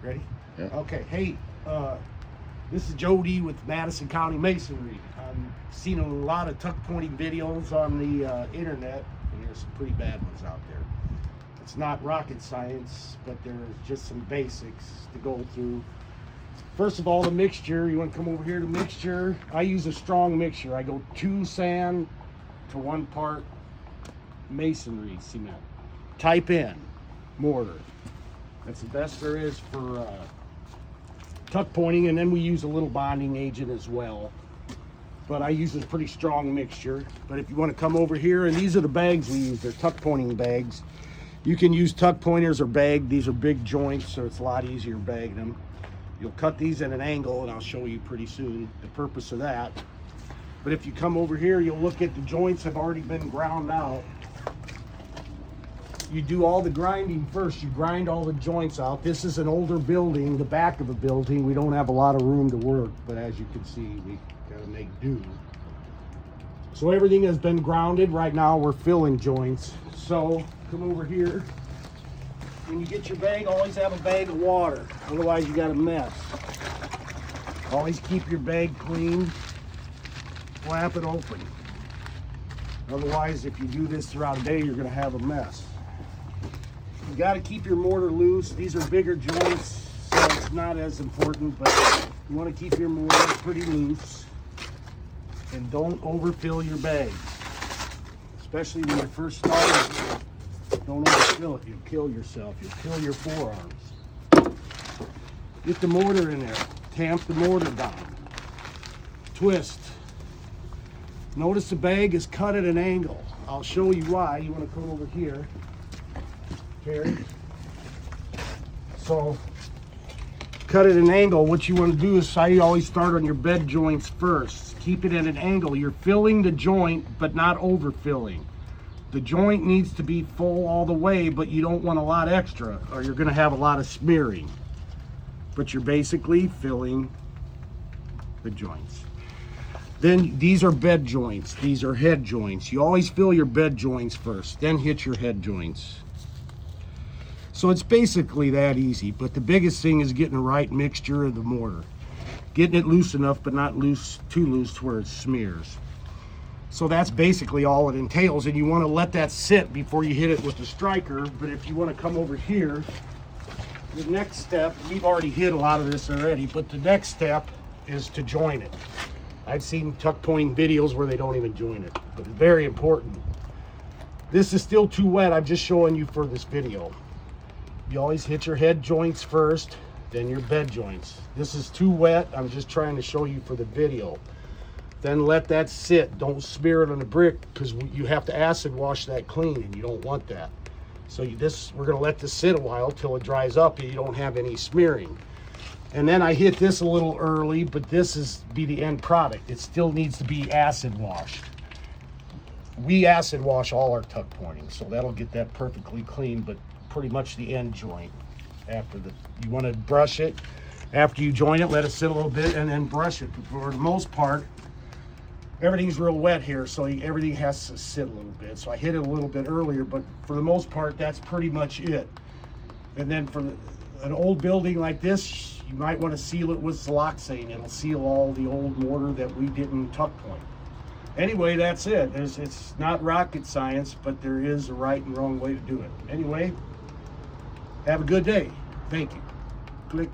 Ready? Yeah. Okay. Hey, this is Jody with Madison County Masonry. I'm seeing a lot of tuck pointing videos on the internet, and there's some pretty bad ones out there. It's not rocket science, but there's just some basics to go through. First of all, the mixture. You want to come over here to mixture. I use a strong mixture. I go 2 sand to 1 part masonry cement. Type in mortar. That's the best there is for tuck pointing, and then we use a little bonding agent as well. But I use a pretty strong mixture. But if you want to come over here, and these are the bags we use. They're tuck pointing bags. You can use tuck pointers or bag. These are big joints, so it's a lot easier bagging them. You'll cut these at an angle, and I'll show you pretty soon the purpose of that. But if you come over here, you'll look at the joints have already been ground out. You do all the grinding first. You grind all the joints out. This is an older building, the back of a building. We don't have a lot of room to work, but as you can see, we gotta make do. So everything has been grounded. Right now we're filling joints. So come over here. When you get your bag, always have a bag of water. Otherwise you got a mess. Always keep your bag clean. Flap it open. Otherwise, if you do this throughout a day, you're gonna have a mess. You got to keep your mortar loose. These are bigger joints, so it's not as important, but you want to keep your mortar pretty loose. And don't overfill your bag. Especially when you're first starting, don't overfill it. You'll kill yourself. You'll kill your forearms. Get the mortar in there. Tamp the mortar down. Twist. Notice the bag is cut at an angle. I'll show you why. You want to come over here. Here. So cut at an angle. What you want to do is I always start on your bed joints first. Keep it at an angle. You're filling the joint but not overfilling. The joint needs to be full all the way, but you don't want a lot extra or you're going to have a lot of smearing. But you're basically filling the joints. Then these are bed joints. These are head joints. You always fill your bed joints first, then hit your head joints. So it's basically that easy, but the biggest thing is getting the right mixture of the mortar. Getting it loose enough, but not loose, too loose to where it smears. So that's basically all it entails, and you want to let that sit before you hit it with the striker. But if you want to come over here, the next step, we've already hit a lot of this already, but the next step is to join it. I've seen tuck pointing videos where they don't even join it, but it's very important. This is still too wet. I'm just showing you for this video. You always hit your head joints first, then your bed joints. This is too wet. I'm just trying to show you for the video. Then let that sit. Don't smear it on the brick because you have to acid wash that clean and you don't want that. So we're gonna let this sit a while till it dries up and you don't have any smearing. And then I hit this a little early, but this is be the end product. It still needs to be acid washed. We acid wash all our tuck pointing, so that'll get that perfectly clean, but pretty much the end joint. You want to brush it after you join it, let it sit a little bit, and then brush it. But for the most part, everything's real wet here, so everything has to sit a little bit. So I hit it a little bit earlier, but for the most part, that's pretty much it. And then for an old building like this, you might want to seal it with siloxane. It'll seal all the old mortar that we didn't tuck point. Anyway, that's it. It's not rocket science, but there is a right and wrong way to do it. Anyway, have a good day. Thank you. Click.